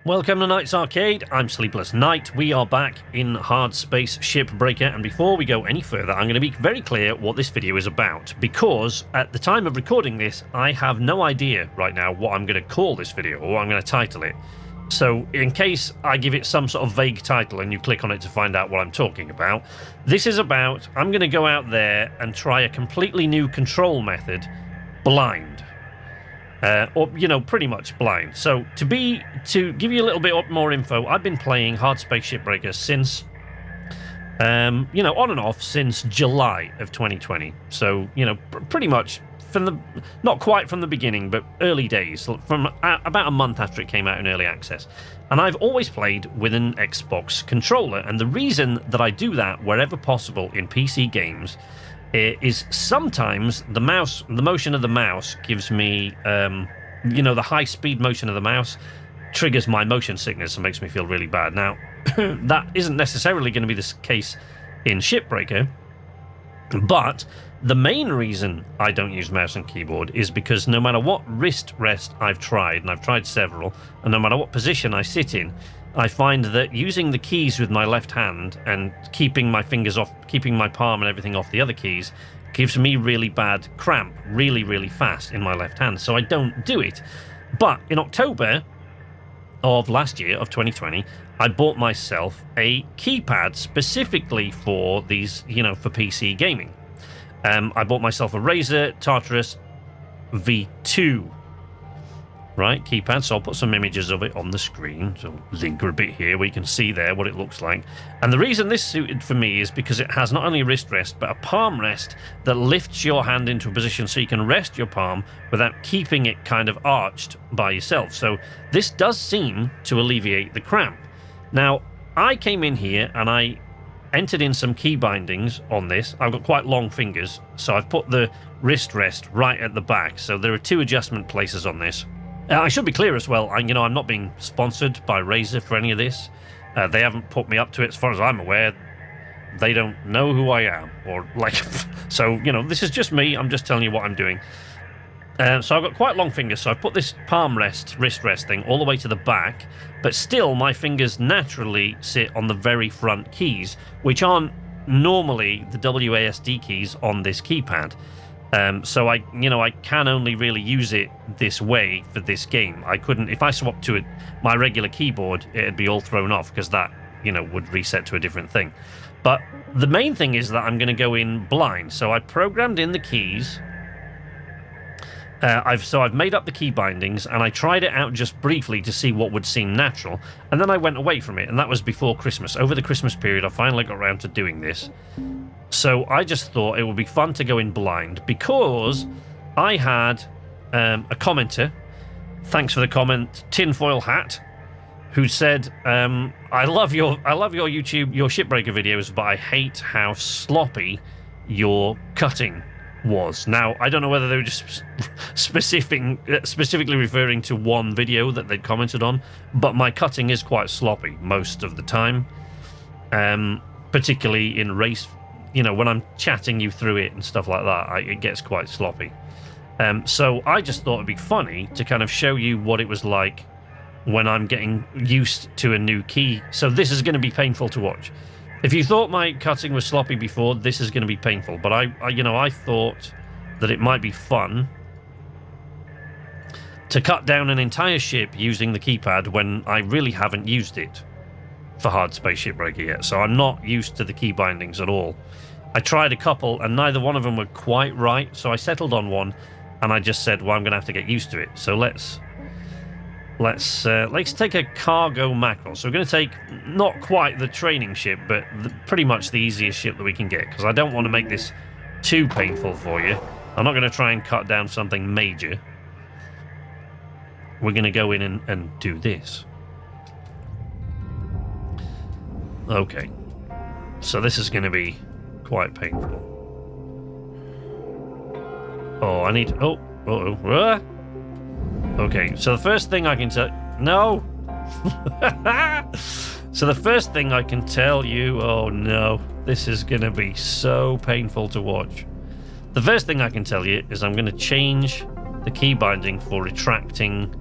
Welcome to Night's Arcade. I'm Sleepless Night. We are back in Hardspace Shipbreaker, and before we go any further, I'm going to be very clear what this video is about, because at the time of recording this, I have no idea right now what I'm going to call this video, or what I'm going to title it. So, in case I give it some sort of vague title and you click on it to find out what I'm talking about, this is about, I'm going to go out there and try a completely new control method, blind. Or, you know, pretty much blind. So, to give you a little bit more info, I've been playing Hardspace Shipbreaker since, you know, on and off since July of 2020. So, you know, pretty much from the, not quite from the beginning, but early days, from about a month after it came out in early access. And I've always played with an Xbox controller. And the reason that I do that wherever possible in PC games is sometimes the motion of the mouse gives me, you know, the high-speed motion of the mouse triggers my motion sickness and makes me feel really bad. Now, that isn't necessarily going to be the case in Shipbreaker, but the main reason I don't use mouse and keyboard is because no matter what wrist rest I've tried, and I've tried several, and no matter what position I sit in, I find that using the keys with my left hand and keeping my fingers off, keeping my palm and everything off the other keys, gives me really bad cramp really, really fast in my left hand. So I don't do it. But in October of last year, of 2020, I bought myself a keypad specifically for these, you know, for PC gaming. I bought myself a Razer Tartarus V2. Right, keypad, so I'll put some images of it on the screen, so link a bit here where you can see there what it looks like. And the reason this suited for me is because it has not only a wrist rest, but a palm rest that lifts your hand into a position so you can rest your palm without keeping it kind of arched by yourself. So this does seem to alleviate the cramp. Now, I came in here and I entered in some key bindings on this. I've got quite long fingers, so I've put the wrist rest right at the back, so there are two adjustment places on this. I should be clear as well, you know, I'm not being sponsored by Razer for any of this. They haven't put me up to it, as far as I'm aware. They don't know who I am, or like, so, you know, this is just me. I'm just telling you what I'm doing. So I've got quite long fingers, so I put this palm rest, wrist rest thing all the way to the back, but still my fingers naturally sit on the very front keys, which aren't normally the WASD keys on this keypad. So I can only really use it this way for this game. I couldn't, if I swapped to my regular keyboard, it'd be all thrown off because that, you know, would reset to a different thing. But the main thing is that I'm going to go in blind. So I programmed in the keys. I've made up the key bindings and I tried it out just briefly to see what would seem natural. And then I went away from it, and that was before Christmas. Over the Christmas period, I finally got around to doing this. So I just thought it would be fun to go in blind because I had a commenter, thanks for the comment, Tinfoil Hat, who said, I love your YouTube, your Shipbreaker videos, but I hate how sloppy your cutting was. Now, I don't know whether they were just specifically referring to one video that they'd commented on, but my cutting is quite sloppy most of the time, particularly in race. You know, when I'm chatting you through it and stuff like that, it gets quite sloppy. So I just thought it'd be funny to kind of show you what it was like when I'm getting used to a new key. So this is going to be painful to watch. If you thought my cutting was sloppy before, this is going to be painful. But I thought that it might be fun to cut down an entire ship using the keypad when I really haven't used it for Hardspace Shipbreaker yet, so I'm not used to the key bindings at all. I tried a couple and neither one of them were quite right, so I settled on one and I just said, well, I'm going to have to get used to it. So let's take a cargo mackerel. So we're going to take not quite the training ship, but pretty much the easiest ship that we can get, because I don't want to make this too painful for you. I'm not going to try and cut down something major. We're going to go in and do this. Okay, so this is going to be quite painful. Oh, I need... Oh, uh-oh. Okay, so the first thing I can say... No! So the first thing I can tell you, oh no, this is going to be so painful to watch. The first thing I can tell you is I'm going to change the key binding for retracting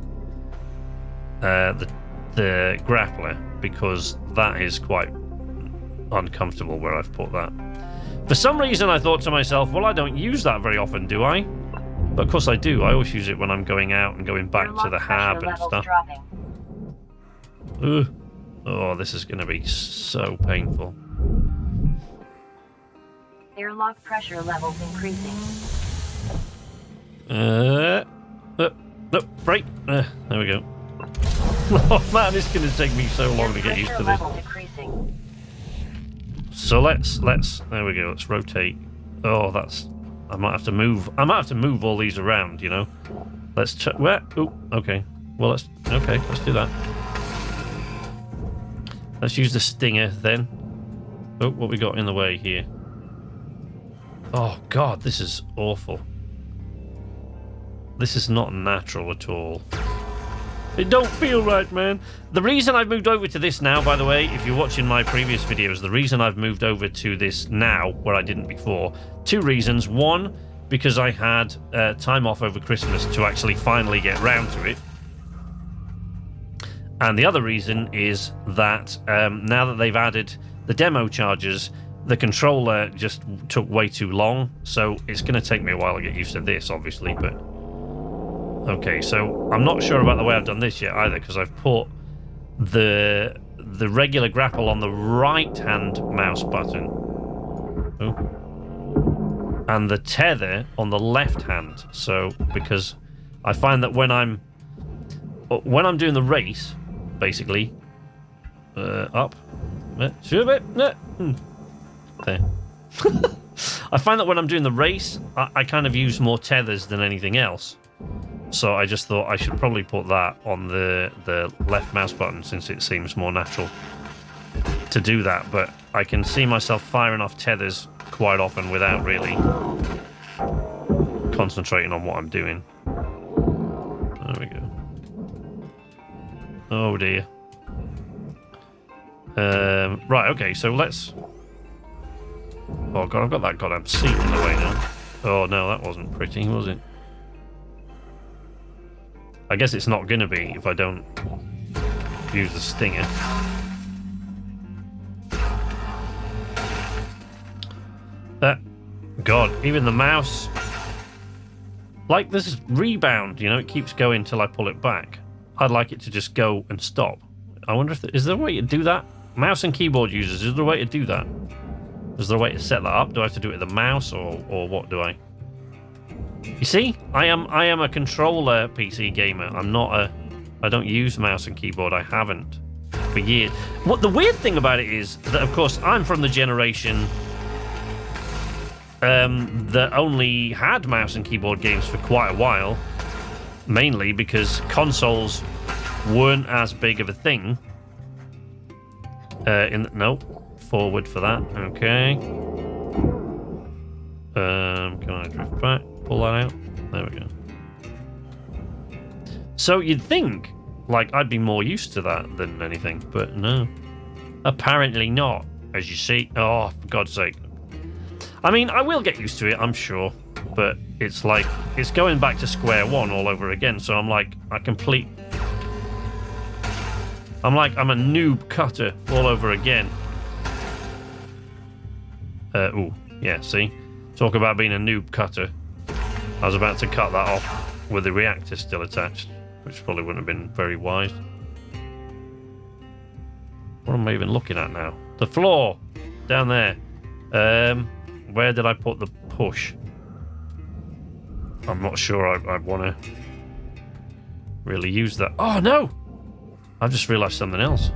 the grappler, because that is quite uncomfortable where I've put that. For some reason I thought to myself, well, I don't use that very often, do I? But of course I do. I always use it when I'm going out and going back to the hab and stuff. Ugh. Oh, this is going to be so painful. Airlock pressure levels increasing. No, break. There we go. Oh man, it's going to take me so long to get used to this. So let's. There we go. Let's rotate. Oh, that's. I might have to move. I might have to move all these around. You know. Let's check. Where? Oh, okay. Well, let's. Okay, let's do that. Let's use the stinger then. Oh, what we got in the way here? Oh God, this is awful. This is not natural at all. It don't feel right, man. The reason I've moved over to this now, by the way, if you're watching my previous videos, the reason I've moved over to this now, where I didn't before, two reasons. One, because I had time off over Christmas to actually finally get round to it. And the other reason is that now that they've added the demo chargers, the controller just took way too long. So it's going to take me a while to get used to this, obviously. But okay, so I'm not sure about the way I've done this yet either, because I've put the regular grapple on the right-hand mouse button. Oh. And the tether on the left hand. So because I find that when I'm doing the race, basically, up, there. I find that when I'm doing the race, I kind of use more tethers than anything else. So I just thought I should probably put that on the left mouse button, since it seems more natural to do that. But I can see myself firing off tethers quite often without really concentrating on what I'm doing. There we go. Oh dear. Right, okay, so let's... Oh god, I've got that goddamn seat in the way now. Oh no, that wasn't pretty, was it? I guess it's not gonna be if I don't use the stinger. God, even the mouse... Like, this is rebound, you know, it keeps going till I pull it back. I'd like it to just go and stop. I wonder if is there a way to do that? Mouse and keyboard users, is there a way to do that? Is there a way to set that up? Do I have to do it with the mouse, or what do I? You see, I am a controller PC gamer. I'm not a. I don't use mouse and keyboard. I haven't for years. What the weird thing about it is that, of course, I'm from the generation that only had mouse and keyboard games for quite a while. Mainly because consoles weren't as big of a thing. No, forward for that. Okay. Can I drift back? Pull that out. There we go. So you'd think, like, I'd be more used to that than anything, but no. Apparently not, as you see. Oh, for God's sake. I mean, I will get used to it, I'm sure. But it's like, it's going back to square one all over again. So I'm like, I'm a noob cutter all over again. Ooh, yeah, see? Talk about being a noob cutter. I was about to cut that off with the reactor still attached, which probably wouldn't have been very wise. What am I even looking at now? The floor! Down there. Where did I put the push? I'm not sure I want to really use that. Oh, no! I've just realised something else.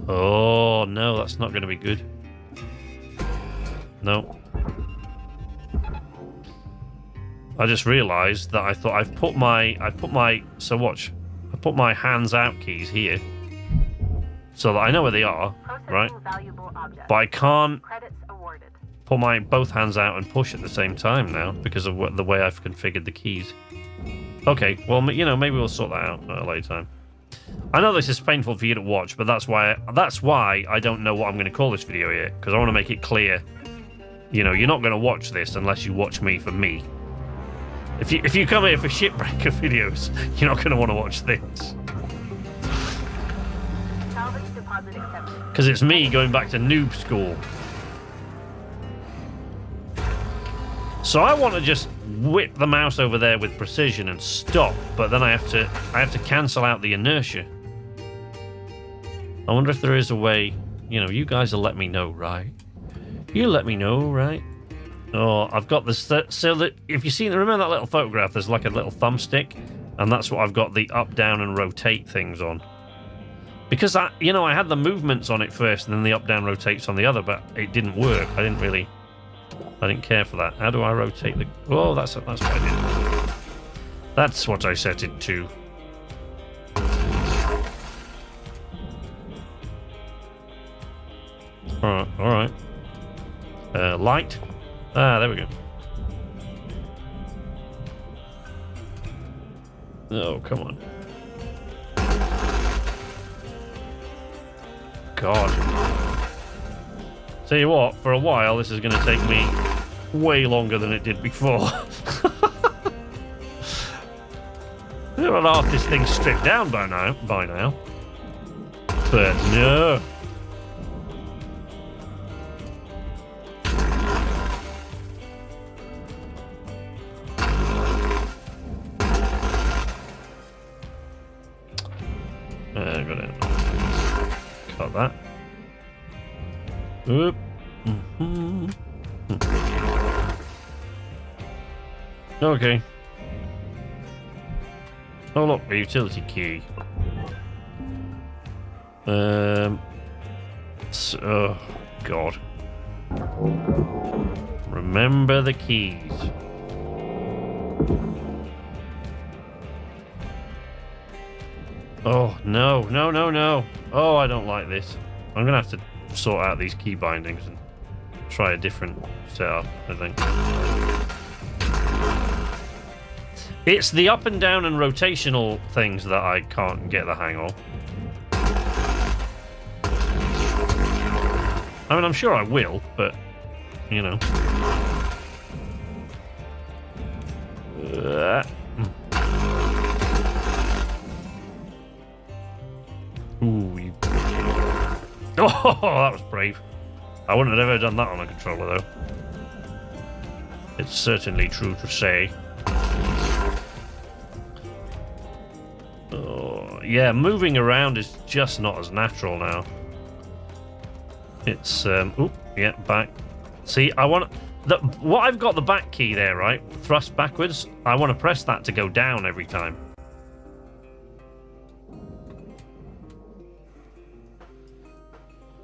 Oh, no, that's not going to be good. No. I just realised that I thought I put my hands out keys here so that I know where they are, right? But I can't put my both hands out and push at the same time now because of the way I've configured the keys. Okay, well, you know, maybe we'll sort that out at a later time. I know this is painful for you to watch, but that's why I don't know what I'm going to call this video yet, because I want to make it clear. You know, you're not going to watch this unless you watch me for me. If you come here for Shipbreaker videos, you're not going to want to watch this. Because it's me going back to noob school. So I want to just whip the mouse over there with precision and stop, but then I have to cancel out the inertia. I wonder if there is a way, you know, you guys will let me know, right? You let me know, right? Oh, I've got this, so that if you see, remember that little photograph, there's like a little thumbstick, and that's what I've got the up, down, and rotate things on. Because I had the movements on it first, and then the up, down, rotates on the other, but it didn't work. I didn't care for that. How do I rotate the? Oh, that's what I did. That's what I set it to. All right. Light. Ah, there we go. Oh, come on. God. Tell you what, for a while, this is going to take me way longer than it did before. I don't know if this thing's stripped down by now. But no. Got it. Cut that. Oop. Okay. Oh look, a utility key. Oh God. Remember the keys. Oh, no. Oh, I don't like this. I'm going to have to sort out these key bindings and try a different setup, I think. It's the up and down and rotational things that I can't get the hang of. I mean, I'm sure I will, but, you know. Ooh, you... Oh, that was brave. I wouldn't have ever done that on a controller, though. It's certainly true to say. Oh, yeah, moving around is just not as natural now. It's, oop, yeah, back. See, I want... what I've got the back key there, right? Thrust backwards. I want to press that to go down every time.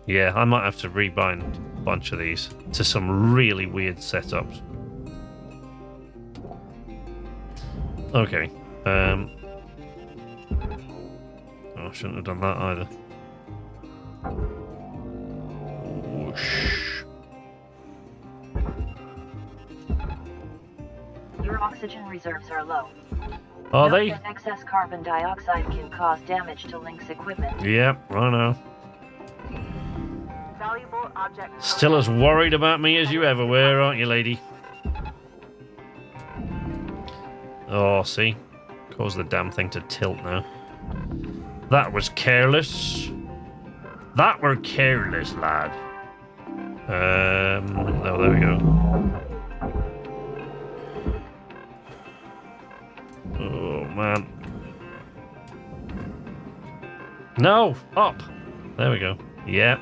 Yeah, I might have to rebind a bunch of these to some really weird setups. Okay. Oh, I shouldn't have done that either. Whoosh. Your oxygen reserves are low. Are Note they? that excess carbon dioxide can cause damage to Link's equipment. Yep, I know. Valuable object. Still as worried about me as you ever were, aren't you, lady? Oh, see? Caused the damn thing to tilt now. That was careless. That were careless, lad. Oh, there we go. Oh, man. No! Up! There we go. Yep.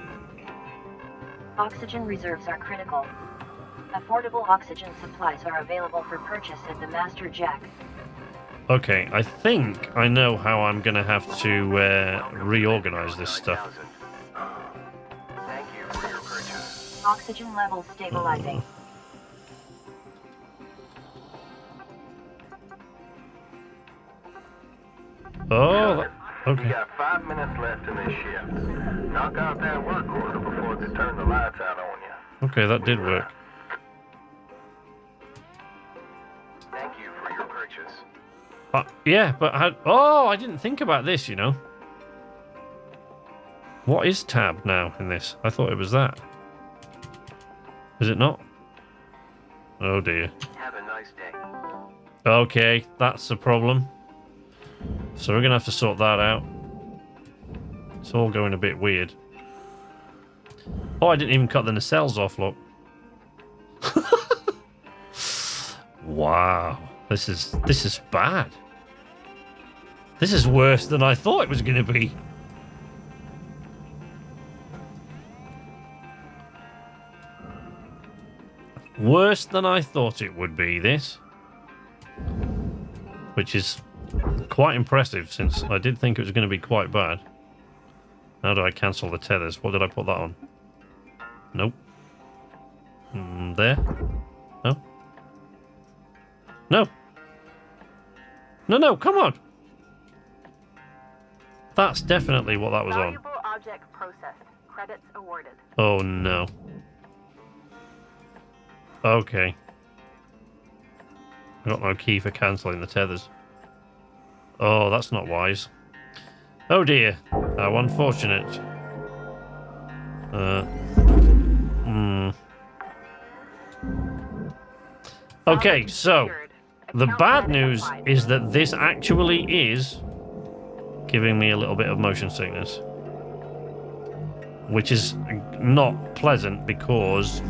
Oxygen reserves are critical. Affordable oxygen supplies are available for purchase at the Master Jack. Okay, I think I know how I'm going to have to reorganize this stuff. Thank you for your purchase. Oxygen levels stabilizing. Oh, You okay. got 5 minutes left in this shift. Knock out that work order before they turn the lights out on you. Okay, that did work. Thank you for your purchase. Yeah, but I didn't think about this, you know. What is tab now in this? I thought it was that. Is it not? Oh dear. Have a nice day. Okay, that's the problem. So we're going to have to sort that out. It's all going a bit weird. Oh, I didn't even cut the nacelles off, look. Wow. This is bad. This is worse than I thought it was going to be. Worse than I thought it would be, this. Which is quite impressive, since I did think it was going to be quite bad. How do I cancel the tethers? What did I put that on? Nope. There? No? No! No, come on! That's definitely what that was on. Valuable object processed. Credits awarded. Oh no. Okay. I got no key for cancelling the tethers. Oh, that's not wise. Oh dear. How unfortunate. Okay, so the bad news is that this actually is giving me a little bit of motion sickness, which is not pleasant, because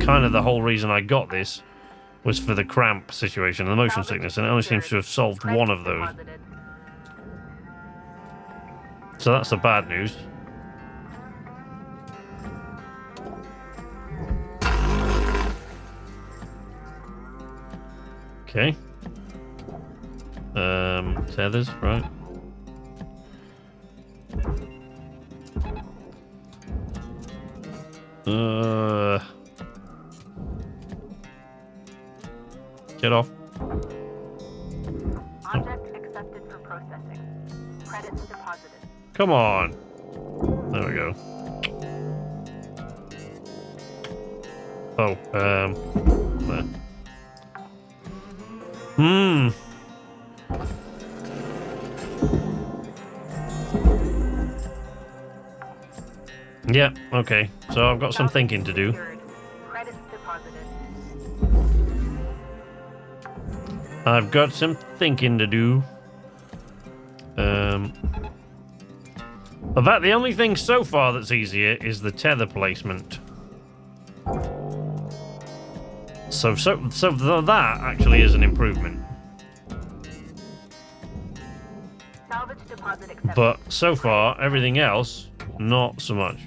kind of the whole reason I got this was for the cramp situation and the motion sickness, and it only seems to have solved one of those. So that's the bad news. Okay. Tethers, right. Get off. Object accepted for processing. Credits deposited. Come on. There we go. Oh, there. Yeah, okay. So I've got some thinking to do. Credits deposited. I've got some thinking to do. About the only thing so far that's easier is the tether placement. So that actually is an improvement. Salvage deposit accepted. But so far, everything else, not so much.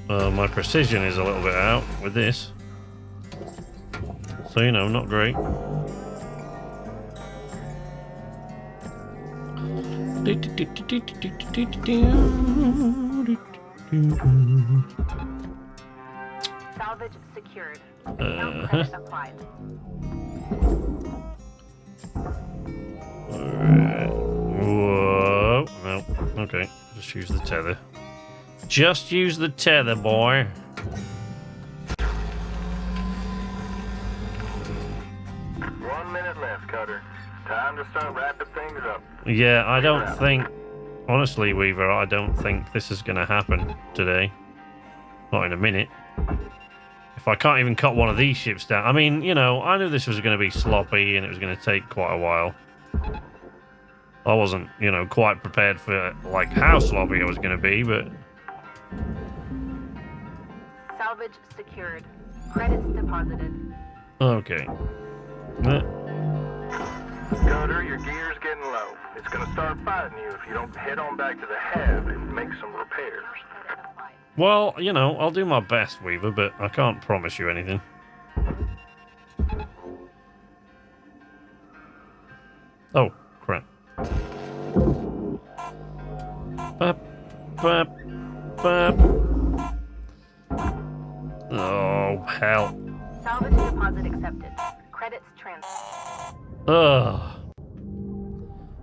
My precision is a little bit out with this. So, you know, not great. Salvage secured. No credit applied. Whoa. No. Okay. Just use the tether. Just use the tether, boy. Left, Cutter. Time to start wrapping things up. Yeah, I don't think... Honestly, Weaver, I don't think this is going to happen today. Not in a minute. If I can't even cut one of these ships down... I mean, you know, I knew this was going to be sloppy and it was going to take quite a while. I wasn't, you know, quite prepared for, like, how sloppy it was going to be, but... Salvage secured. Credits deposited. Okay. Cutter, your gear's getting low. It's gonna start fighting you if you don't head on back to the hab and make some repairs. Well, you know, I'll do my best, Weaver, but I can't promise you anything. Oh, crap. Bap, bap, bap. Oh, hell. Salvage deposit accepted. Credits transferred. Ugh.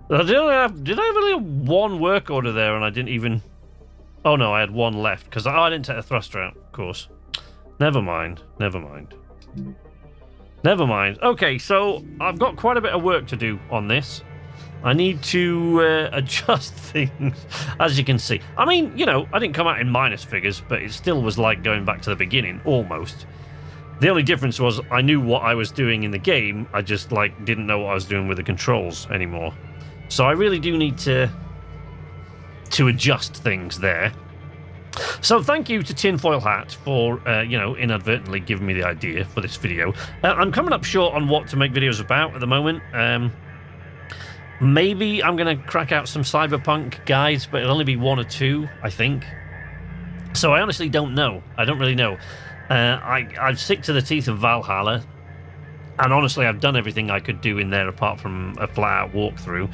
Did I have only one work order there and I didn't even... Oh no, I had one left, because I didn't take the thruster out, of course. Never mind, never mind. Never mind. Okay, so I've got quite a bit of work to do on this. I need to adjust things, as you can see. I mean, you know, I didn't come out in minus figures, but it still was like going back to the beginning, almost. The only difference was I knew what I was doing in the game, I just, like, didn't know what I was doing with the controls anymore. So I really do need to adjust things there. So thank you to Tinfoil Hat for, you know, inadvertently giving me the idea for this video. I'm coming up short on what to make videos about at the moment. Maybe I'm going to crack out some Cyberpunk guides, but it'll only be 1 or 2, I think. So I honestly don't know. I don't really know. I'm sick to the teeth of Valhalla. And honestly, I've done everything I could do in there apart from a flat-out walkthrough.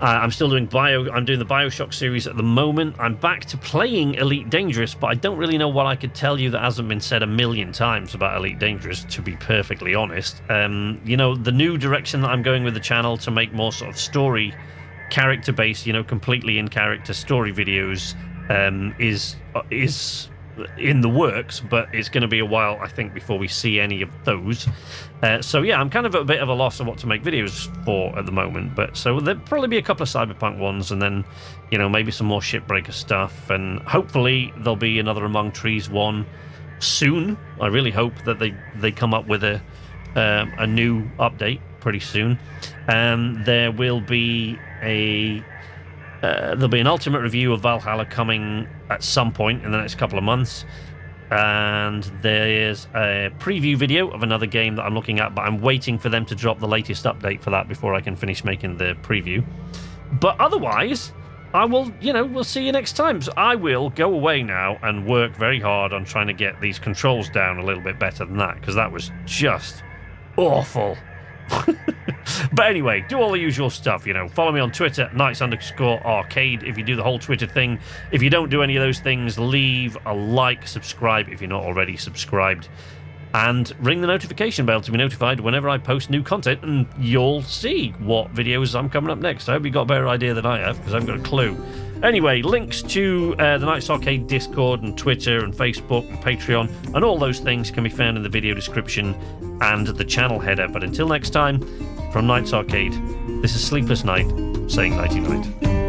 I'm still doing I'm doing the Bioshock series at the moment. I'm back to playing Elite Dangerous, but I don't really know what I could tell you that hasn't been said a million times about Elite Dangerous, to be perfectly honest. You know, the new direction that I'm going with the channel to make more sort of story, character-based, you know, completely in-character story videos is in the works, but it's going to be a while, I think, before we see any of those. So yeah, I'm kind of at a bit of a loss of what to make videos for at the moment, but so there'll probably be a couple of Cyberpunk ones, and then, you know, maybe some more Shipbreaker stuff, and hopefully there'll be another Among Trees one soon. I really hope that they come up with a new update pretty soon. There will be there'll be an ultimate review of Valhalla coming at some point in the next couple of months, and there's a preview video of another game that I'm looking at, but I'm waiting for them to drop the latest update for that before I can finish making the preview. But otherwise, I will, you know, we'll see you next time. So I will go away now and work very hard on trying to get these controls down a little bit better than that, because that was just awful. But anyway, do all the usual stuff, you know. Follow me on Twitter, @Knights_Arcade, if you do the whole Twitter thing. If you don't do any of those things, leave a like, subscribe if you're not already subscribed, and ring the notification bell to be notified whenever I post new content, and you'll see what videos I'm coming up next. I hope you got a better idea than I have, because I haven't got a clue. Anyway, links to the Knights Arcade Discord and Twitter and Facebook and Patreon and all those things can be found in the video description and the channel header. But until next time, from Knights Arcade, this is Sleepless Night saying nighty-night.